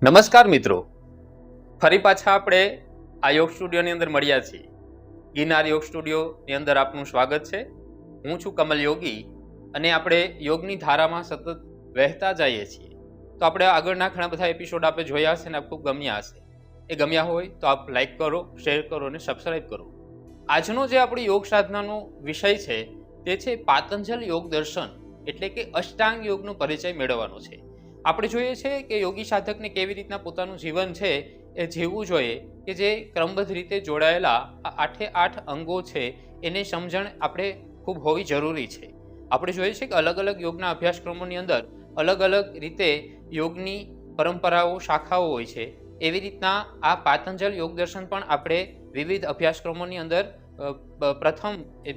નમસ્કાર મિત્રો, ફરી પાછા આપણે આ યોગ સ્ટુડિયોની અંદર મળ્યા છીએ. ગિરનાર યોગ સ્ટુડિયોની અંદર આપનું સ્વાગત છે. હું છું કમલ યોગી અને આપણે યોગની ધારામાં સતત વહેતા જઈએ છીએ. તો આપણે આગળના ઘણા બધા એપિસોડ આપણે જોયા હશે અને આપ ખૂબ ગમ્યા હશે. એ ગમ્યા હોય તો આપ લાઈક કરો, શેર કરો અને સબસ્ક્રાઈબ કરો. આજનો જે આપણી યોગ સાધનાનો વિષય છે તે છે પાતંજલ યોગ દર્શન, એટલે કે અષ્ટાંગ યોગનો પરિચય મેળવવાનો છે. આપણે જોઈએ છે કે યોગી સાધકને કેવી રીતના પોતાનું જીવન છે એ જીવવું જોઈએ, કે જે ક્રમબદ્ધ રીતે જોડાયેલા આ 8 અંગો છે એને સમજણ આપણે ખૂબ હોવી જરૂરી છે. આપણે જોઈએ છે કે અલગ અલગ યોગના અભ્યાસક્રમોની અંદર અલગ અલગ રીતે યોગની પરંપરાઓ, શાખાઓ હોય છે. એવી રીતના આ પાતંજલ યોગ દર્શન પણ આપણે વિવિધ અભ્યાસક્રમોની અંદર પ્રથમ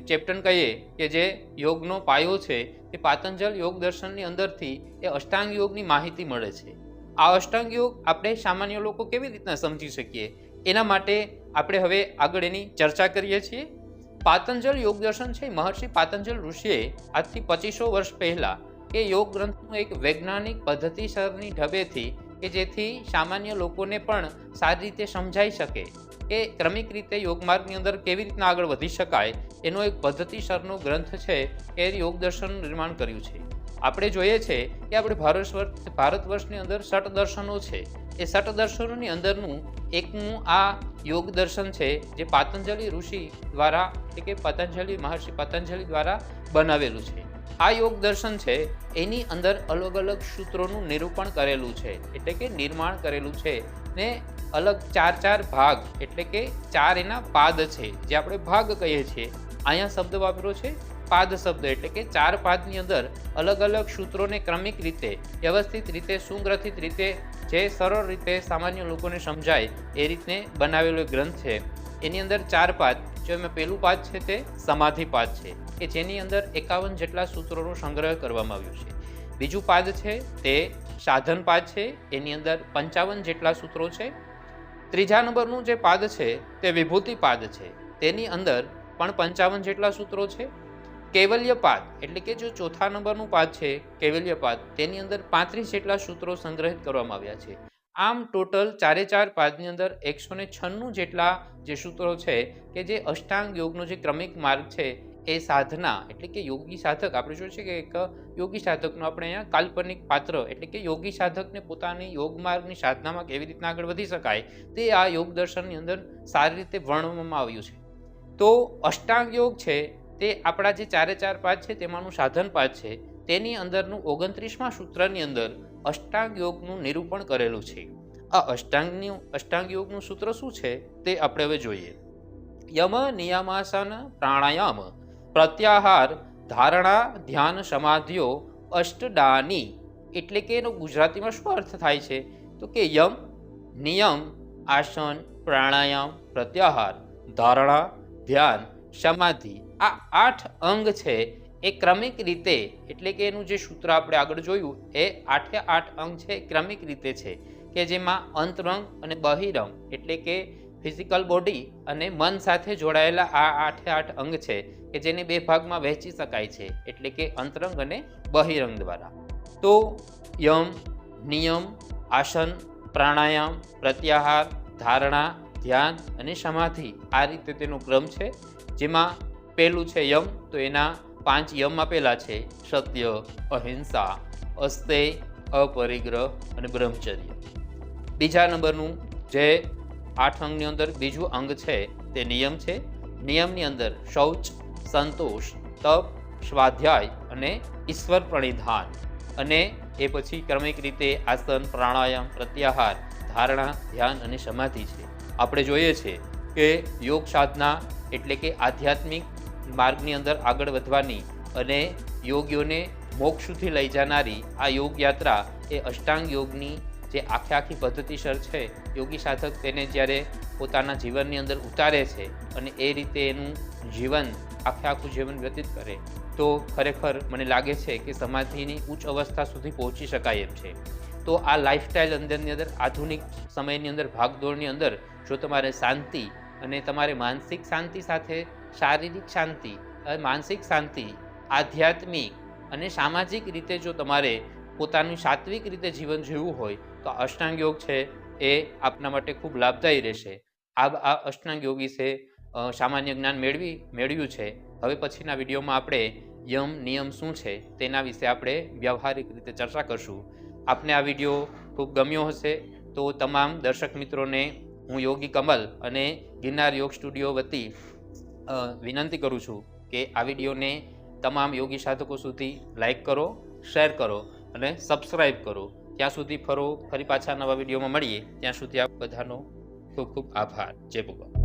ચેપ્ટર કહીએ કે જે યોગનો પાયો છે તે પાતંજલ યોગ દર્શનની અંદરથી એ અષ્ટાંગ યોગની માહિતી મળે છે. આ અષ્ટાંગ યોગ આપણે સામાન્ય લોકો કેવી રીતના સમજી શકીએ એના માટે આપણે હવે આગળ એની ચર્ચા કરીએ છીએ. પાતંજલ યોગ દર્શન છે મહર્ષિ પાતંજલ ઋષિએ આજથી 2500 વર્ષ પહેલાં એ યોગ ગ્રંથનું એક વૈજ્ઞાનિક પદ્ધતિસરની ઢબેથી કે જેથી સામાન્ય લોકોને પણ સારી રીતે સમજાઈ શકે કે ક્રમિક રીતે યોગ માર્ગની અંદર કેવી રીતના આગળ વધી શકાય એનો એક પદ્ધતિસરનો ગ્રંથ છે એ યોગ દર્શનનું નિર્માણ કર્યું છે. આપણે જોઈએ છે કે આપણે ભારત વર્ષની અંદર 6 દર્શનો છે. એ 6 દર્શનોની અંદરનું એકનું આ યોગ દર્શન છે જે પાતંજલિ ઋષિ દ્વારા એટલે કે મહર્ષિ પતંજલિ દ્વારા બનાવેલું છે. આ યોગ દર્શન છે એની અંદર અલગ અલગ સૂત્રોનું નિરૂપણ કરેલું છે, એટલે કે નિર્માણ કરેલું છે ને અલગ 4 ભાગ એટલે કે 4 એના પાદ છે જે આપણે ભાગ કહીએ છીએ. અહીંયા શબ્દ વાપર્યો છે પાદ શબ્દ, એટલે કે 4 પાદની અંદર અલગ અલગ સૂત્રોને ક્રમિક રીતે, વ્યવસ્થિત રીતે, સુગ્રથિત રીતે, જે સરળ રીતે સામાન્ય લોકોને સમજાય એ રીતને બનાવેલો ગ્રંથ છે. એની અંદર 4 પાદ, જો એમાં પહેલું પાદ છે તે સમાધિ પાદ છે કે જેની અંદર 51 જેટલા સૂત્રોનો સંગ્રહ કરવામાં આવ્યો છે. બીજું પાદ છે તે સાધન પાદ છે, એની અંદર 55 જેટલા સૂત્રો છે. ત્રીજા નંબરનું જે પાદ છે તે વિભૂતિ પાદ છે, તેની અંદર પણ 55 જેટલા સૂત્રો છે. કૈવલ્ય પાદ એટલે કે જો ચોથા નંબરનું પાદ છે કૈવલ્ય પાદ, તેની અંદર 35 જેટલા સૂત્રો સંગ્રહિત કરવામાં આવ્યા છે. આમ ટોટલ 4 પાદની અંદર 196 જેટલા જે સૂત્રો છે કે જે અષ્ટાંગ યોગનો જે ક્રમિક માર્ગ છે એ સાધના એટલે કે યોગી સાધક, આપણે જોઈએ છે કે એક યોગી સાધકનો આપણે અહીંયા કાલ્પનિક પાત્ર એટલે કે યોગી સાધકને પોતાની યોગ માર્ગની સાધનામાં કેવી રીતના આગળ વધી શકાય તે આ યોગ દર્શનની અંદર સારી રીતે વર્ણવવામાં આવ્યું છે. તો અષ્ટાંગ યોગ છે તે આપણા જે 4 પાદ છે તેમાંનું સાધન પાદ છે, તેની અંદરનું 29મા સૂત્રની અંદર અષ્ટાંગ યોગનું નિરૂપણ કરેલું છે. આ અષ્ટાંગ યોગનું સૂત્ર શું છે તે આપણે હવે જોઈએ. યમ નિયમાસન પ્રાણાયામ પ્રત્યાહાર ધારણા ધ્યાન સમાધિઓ અષ્ટદાની, એટલે કે એનો ગુજરાતીમાં શું અર્થ થાય છે તો કે યમ, નિયમ, આસન, પ્રાણાયામ, પ્રત્યાહાર, ધારણા, ધ્યાન, સમાધિ, આ 8 અંગ છે એ ક્રમિક રીતે, એટલે કે એનું જે સૂત્ર આપણે આગળ જોયું એ 8 અંગ છે ક્રમિક રીતે છે કે જેમાં અંતરંગ અને બહિરંગ એટલે કે ફિઝિકલ બોડી અને મન સાથે જોડાયેલા આ 8 અંગ છે કે જેને 2 ભાગમાં વહેંચી શકાય છે, એટલે કે અંતરંગ અને બહિરંગ દ્વારા. તો યમ, નિયમ, આસન, પ્રાણાયામ, પ્રત્યાહાર, ધારણા, ધ્યાન અને સમાધિ, આ રીતે તેનો ક્રમ છે. જેમાં પહેલું છે યમ, તો એના 5 યમ આપેલા છે: સત્ય, અહિંસા, અસ્તેય, અપરિગ્રહ અને બ્રહ્મચર્ય. બીજા નંબરનું જે 8 અંગની અંદર બીજું અંગ છે તે નિયમ છે. નિયમની અંદર શૌચ, સંતોષ, તપ, સ્વાધ્યાય અને ઈશ્વર પ્રણિધાન, અને એ પછી ક્રમિક રીતે આસન, પ્રાણાયામ, પ્રત્યાહાર, ધારણા, ધ્યાન અને સમાધિ છે. આપણે જોઈએ છે કે યોગ સાધના એટલે કે આધ્યાત્મિક માર્ગની અંદર આગળ વધવાની અને યોગીઓને મોક્ષ સુધી લઈ જનારી આ યોગ યાત્રા એ અષ્ટાંગ યોગની જે આખી પદ્ધતિસર છે, યોગી સાધક તેને જ્યારે પોતાના જીવનની અંદર ઉતારે છે અને એ રીતે એનું જીવન આખું જીવન વ્યતીત કરે તો ખરેખર મને લાગે છે કે સમાધિની ઉચ્ચ અવસ્થા સુધી પહોંચી શકાય એમ છે. તો આ લાઈફસ્ટાઈલ અંદરની અંદર આધુનિક સમયની અંદર ભાગદોડની અંદર જો તમારે શાંતિ અને તમારે માનસિક શાંતિ સાથે શારીરિક શાંતિ, માનસિક શાંતિ, આધ્યાત્મિક અને સામાજિક રીતે જો તમારે પોતાનું સાત્વિક રીતે જીવન જીવવું હોય તો અષ્ટાંગ યોગ છે એ આપના માટે ખૂબ લાભદાયી રહેશે. આ અષ્ટાંગ યોગ વિશે સામાન્ય જ્ઞાન મેળવ્યું છે. હવે પછીના વિડીયોમાં આપણે યમ નિયમ શું છે તેના વિશે આપણે વ્યવહારિક રીતે ચર્ચા કરશું. આપને આ વિડીયો ખૂબ ગમ્યો હશે તો તમામ દર્શક મિત્રોને હું યોગી કમલ અને ગિરનાર યોગ સ્ટુડિયો વતી વિનંતી કરું છું કે આ વિડીયોને તમામ યોગી સાધકો સુધી લાઈક કરો, શેર કરો અને સબસ્ક્રાઈબ કરો. ત્યાં સુધી ફરી પાછા નવા વિડીયોમાં મળીએ. ત્યાં સુધી આપ બધાનો ખૂબ ખૂબ આભાર. જય ભગવાન.